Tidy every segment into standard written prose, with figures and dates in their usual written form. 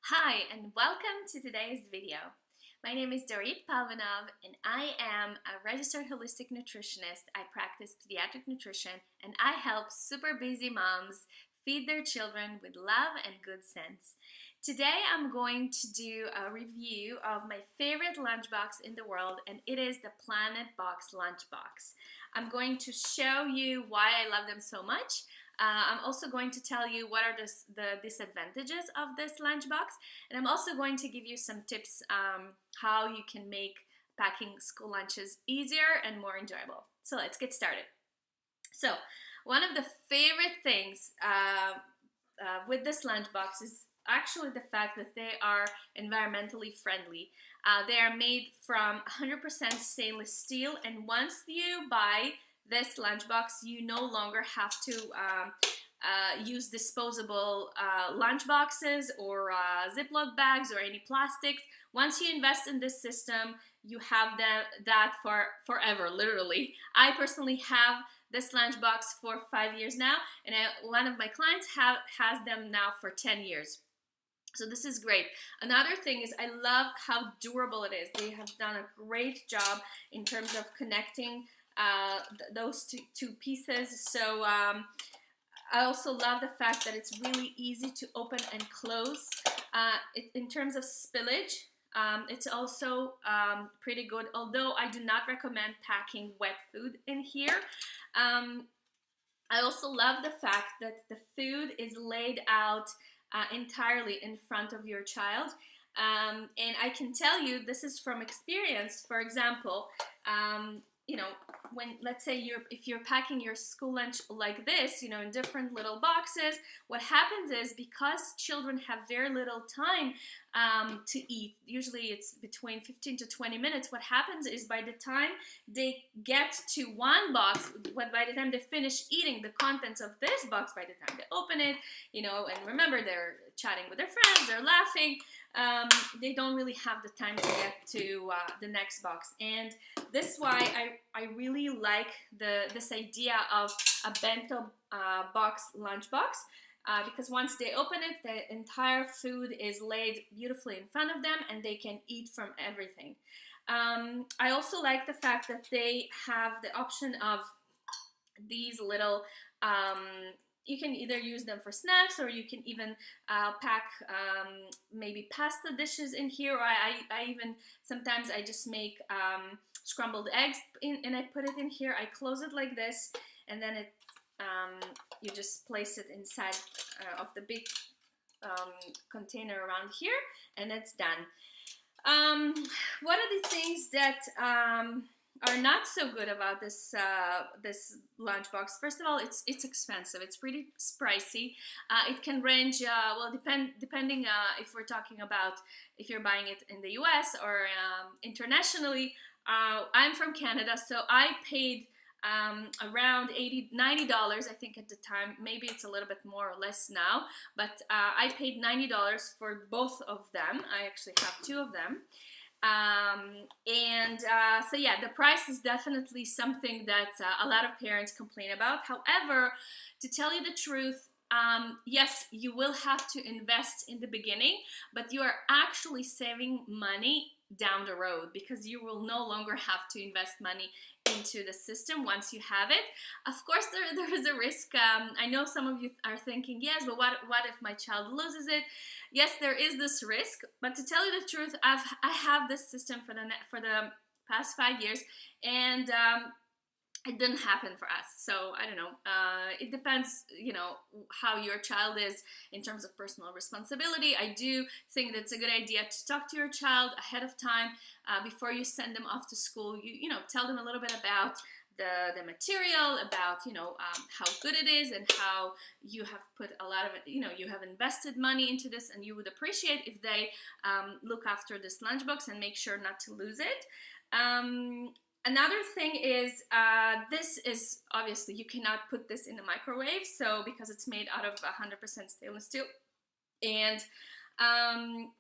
Hi and welcome to today's video. My name is Dorit Palvanov and I am a registered holistic nutritionist. I practice pediatric nutrition and I help super busy moms feed their children with love and good sense. Today I'm going to do a review of my favorite lunchbox in the world, and it is the PlanetBox Lunch Box. I'm going to show you why I love them so much. I'm also going to tell you what are the disadvantages of this lunchbox, and I'm also going to give you some tips how you can make packing school lunches easier and more enjoyable. So let's get started. So one of the favorite things with this lunchbox is actually the fact that they are environmentally friendly. They are made from 100% stainless steel, and once you buy this lunchbox, you no longer have to use disposable lunch boxes or Ziploc bags or any plastics. Once you invest in this system, you have that for forever, literally. I personally have this lunchbox for 5 years now, and one of my clients has them now for 10 years. So this is great. Another thing is I love how durable it is. They have done a great job in terms of connecting those two pieces. So I also love the fact that it's really easy to open and close. In terms of spillage, it's also pretty good, although I do not recommend packing wet food in here. I also love the fact that the food is laid out entirely in front of your child. And I can tell you this is from experience. For example, you know, when, let's say, if you're packing your school lunch like this, you know, in different little boxes, what happens is, because children have very little time to eat, usually it's between 15 to 20 minutes, what happens is by the time they get to one box, by the time they finish eating the contents of this box, by the time they open it, you know, and remember, they're chatting with their friends, they're laughing, they don't really have the time to get to the next box. And this is why I really like this idea of a bento box lunch box, because once they open it, the entire food is laid beautifully in front of them and they can eat from everything. I also like the fact that they have the option of these little you can either use them for snacks, or you can even pack maybe pasta dishes in here. Or I even sometimes I just make scrambled eggs and I put it in here. I close it like this, and then you just place it inside of the big container around here, and it's done. What are the things that are not so good about this lunchbox? First of all, it's expensive. It's pretty pricey. It can range well, depending if we're talking about if you're buying it in the U.S. or internationally. I'm from Canada, so I paid around $90, I think, at the time. Maybe it's a little bit more or less now, but I paid $90 for both of them. I actually have two of them. So yeah, the price is definitely something that a lot of parents complain about. However, to tell you the truth, yes, you will have to invest in the beginning, but you are actually saving money down the road, because you will no longer have to invest money into the system once you have it. Of course, there is a risk. I know some of you are thinking, yes, but what if my child loses it? Yes, there is this risk, but to tell you the truth, I have this system for the past 5 years, and it didn't happen for us. So I don't know. It depends, you know, how your child is in terms of personal responsibility. I do think that's a good idea to talk to your child ahead of time before you send them off to school. You know, tell them a little bit about the material, about, you know, how good it is, and how you have put a lot of it, you know, you have invested money into this, and you would appreciate if they look after this lunchbox and make sure not to lose it. Another thing is, this is obviously, you cannot put this in the microwave, so because it's made out of 100% stainless steel. And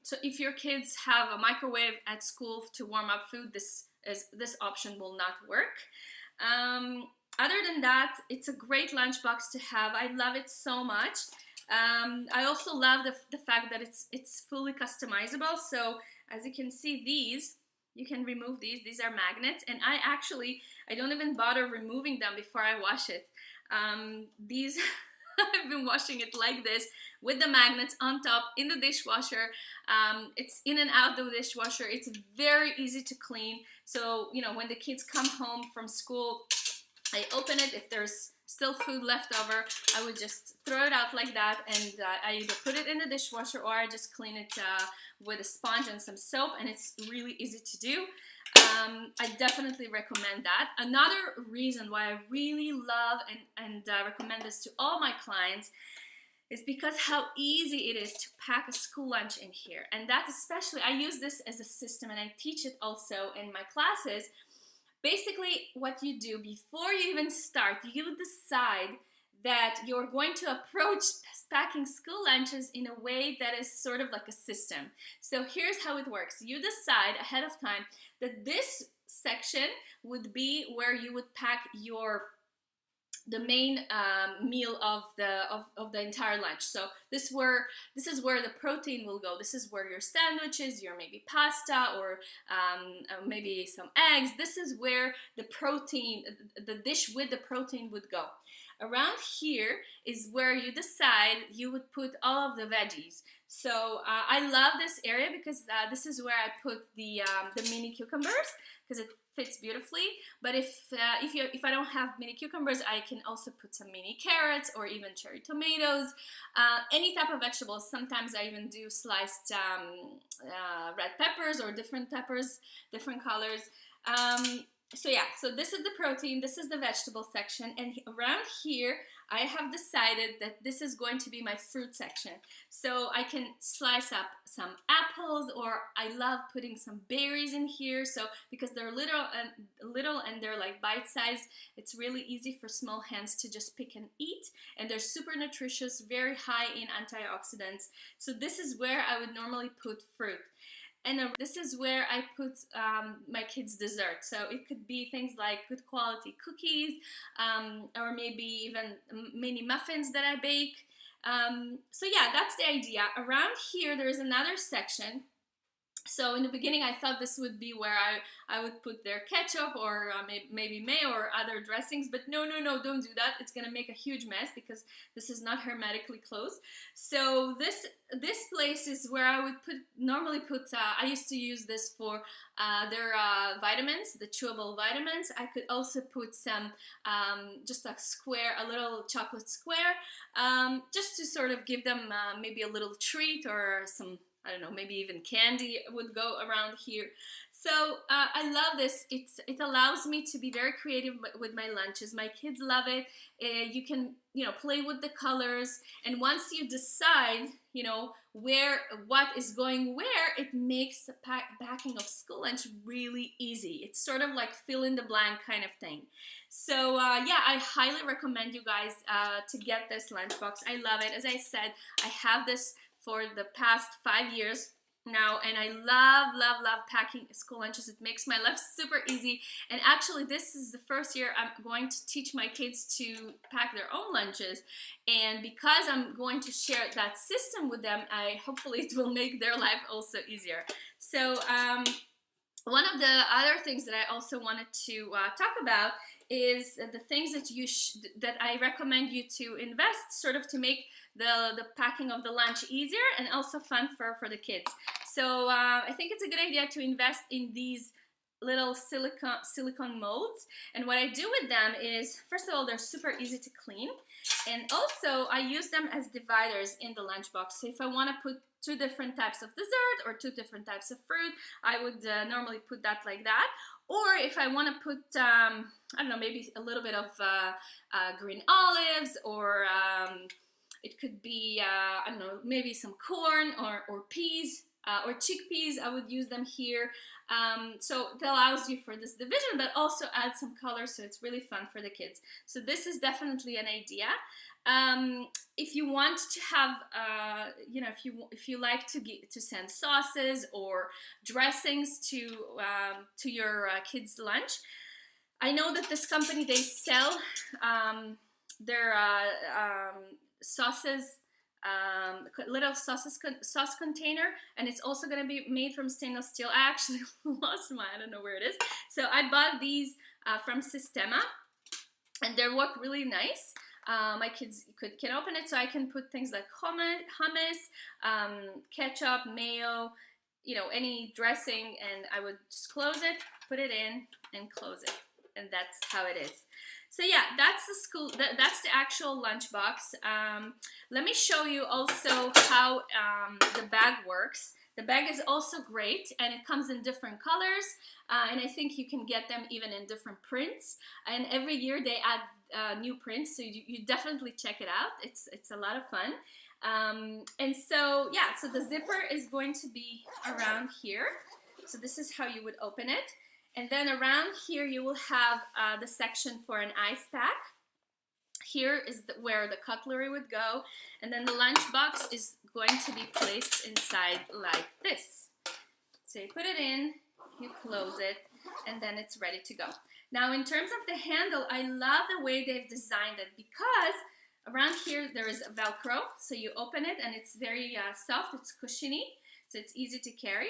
so if your kids have a microwave at school to warm up food, this option will not work. Other than that, it's a great lunchbox to have. I love it so much. I also love the fact that it's fully customizable. So as you can see, these, you can remove these are magnets, and I don't even bother removing them before I wash it. These I've been washing it like this with the magnets on top in the dishwasher. It's in and out the dishwasher. It's very easy to clean. So, you know, when the kids come home from school, I open it. If there's still food left over, I would just throw it out like that, and I either put it in the dishwasher or I just clean it with a sponge and some soap, and it's really easy to do. I definitely recommend that. Another reason why I really love and recommend this to all my clients is because how easy it is to pack a school lunch in here. And that especially, I use this as a system, and I teach it also in my classes. Basically, what you do before you even start, you decide that you're going to approach packing school lunches in a way that is sort of like a system. So here's how it works. You decide ahead of time that this section would be where you would pack the main meal of the entire lunch. So this is where the protein will go. This is where your sandwiches, your maybe pasta, or maybe some eggs. This is where the protein, the dish with the protein would go. Around here is where you decide you would put all of the veggies. So I love this area because this is where I put the mini cucumbers, because it fits beautifully. But if I don't have mini cucumbers, I can also put some mini carrots or even cherry tomatoes, any type of vegetables. Sometimes I even do sliced red peppers or different peppers, different colors. So yeah, so this is the protein, this is the vegetable section, and around here I have decided that this is going to be my fruit section. So I can slice up some apples, or I love putting some berries in here. So because they're little and they're like bite-sized, it's really easy for small hands to just pick and eat, and they're super nutritious, very high in antioxidants. So this is where I would normally put fruit. And this is where I put my kids' dessert. So it could be things like good quality cookies, or maybe even mini muffins that I bake. So yeah, that's the idea. Around here, there's another section. So in the beginning, I thought this would be where I would put their ketchup or maybe mayo or other dressings, but no, don't do that. It's gonna make a huge mess because this is not hermetically closed. So this place is where I would normally put. I used to use this for their vitamins, the chewable vitamins. I could also put some just a little chocolate square, just to sort of give them maybe a little treat or some, I don't know, maybe even candy would go around here. So I love this. It allows me to be very creative with my lunches. My kids love it. You can, play with the colors. And once you decide, what is going where, it makes the packing of school lunch really easy. It's sort of like fill in the blank kind of thing. So yeah, I highly recommend you guys to get this lunchbox. I love it. As I said, I have this for the past 5 years now, and I love packing school lunches. It makes my life super easy, and actually this is the first year I'm going to teach my kids to pack their own lunches, and because I'm going to share that system with them, hopefully it will make their life also easier. So one of the other things that I also wanted to talk about is the things that I recommend you to invest, sort of to make the packing of the lunch easier and also fun for the kids. So I think it's a good idea to invest in these little silicone molds. And what I do with them is, first of all, they're super easy to clean, and also I use them as dividers in the lunchbox. So if I want to put 2 different types of dessert or 2 different types of fruit, I would normally put that like that. Or if I want to put, I don't know, maybe a little bit of green olives, or it could be, I don't know, maybe some corn or peas or chickpeas, I would use them here. So it allows you for this division, but also add some color, so it's really fun for the kids. So this is definitely an idea. If you want to have, if you like to send sauces or dressings to your kids' lunch, I know that this company, they sell their sauces little sauce container, and it's also going to be made from stainless steel. I actually lost mine. I don't know where it is. So I bought these from Sistema, and they work really nice. My kids can open it, so I can put things like hummus, ketchup, mayo, you know, any dressing, and I would just close it, put it in, and close it, and that's how it is. So yeah, that's the school. That's the actual lunchbox. Let me show you also how the bag works. The bag is also great, and it comes in different colors, and I think you can get them even in different prints. And every year they add new prints, so you definitely check it out. It's a lot of fun. And so yeah, so the zipper is going to be around here. So this is how you would open it. And then around here you will have the section for an ice pack. Here is where the cutlery would go, and then the lunchbox is going to be placed inside like this. So you put it in, you close it, and then it's ready to go. Now in terms of the handle, I love the way they've designed it, because around here there is a Velcro, so you open it and it's very soft, it's cushiony, so it's easy to carry.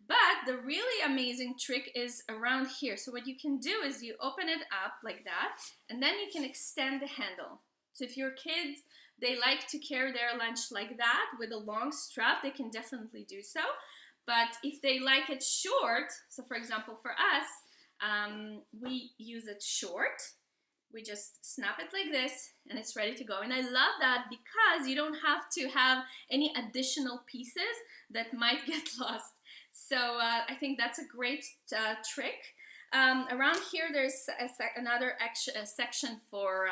But the really amazing trick is around here. So what you can do is you open it up like that, and then you can extend the handle. So if your kids, they like to carry their lunch like that with a long strap, they can definitely do so. But if they like it short, so for example for us, we use it short. We just snap it like this, and it's ready to go. And I love that because you don't have to have any additional pieces that might get lost. So I think that's a great trick. Around here there's another section for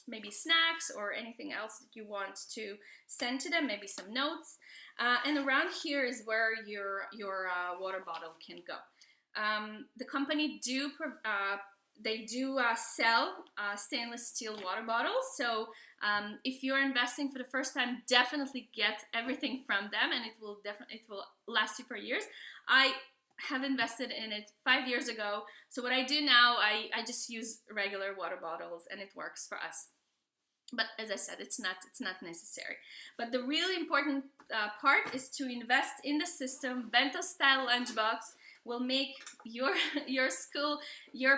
maybe snacks or anything else that you want to send to them, maybe some notes. And around here is where your water bottle can go. The company they do sell stainless steel water bottles, so if you're investing for the first time, definitely get everything from them, and it will last you for years. I have invested in it 5 years ago, so what I do now, I just use regular water bottles, and it works for us. But as I said, it's not necessary. But the really important part is to invest in the system. Bento Style Lunchbox will make your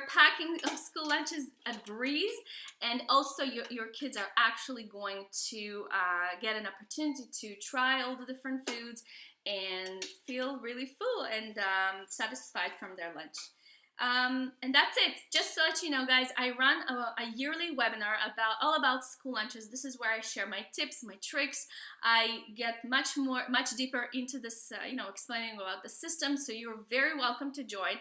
packing of school lunches a breeze, and also your kids are actually going to get an opportunity to try all the different foods and feel really full and satisfied from their lunch. And that's it. Just to let you know, guys, I run a yearly webinar all about school lunches. This is where I share my tips, my tricks. I get much deeper into this, explaining about the system. So you're very welcome to join.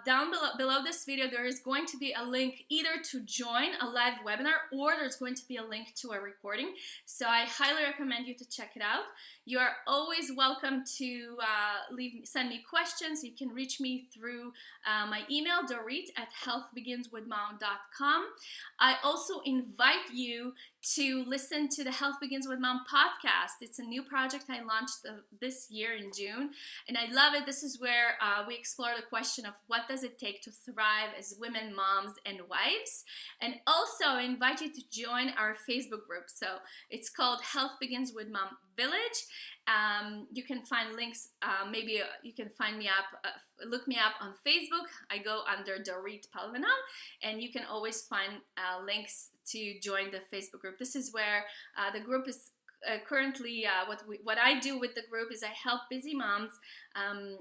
Down below this video, there is going to be a link either to join a live webinar, or there's going to be a link to a recording. So I highly recommend you to check it out. You are always welcome to send me questions. You can reach me through my email, Dorit at healthbeginswithmom.com. I also invite you to listen to the Health Begins with Mom podcast. It's a new project I launched this year in June, and I love it. This is where we explore the question of what does it take to thrive as women, moms, and wives. And also I invite you to join our Facebook group. So it's called Health Begins with Mom Village. You can find links, maybe you can find me up, look me up on Facebook. I go under Dorit Palvanov, and you can always find links to join the Facebook group. This is where the group is currently, what I do with the group is I help busy moms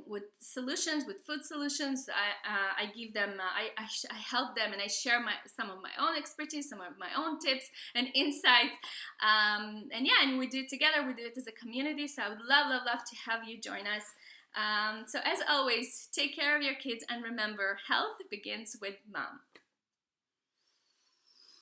with solutions, with food solutions. I give them, I help them, and I share some of my own expertise, some of my own tips and insights. And yeah, and we do it together. We do it as a community. So I would love to have you join us. So as always, take care of your kids, and remember, health begins with mom.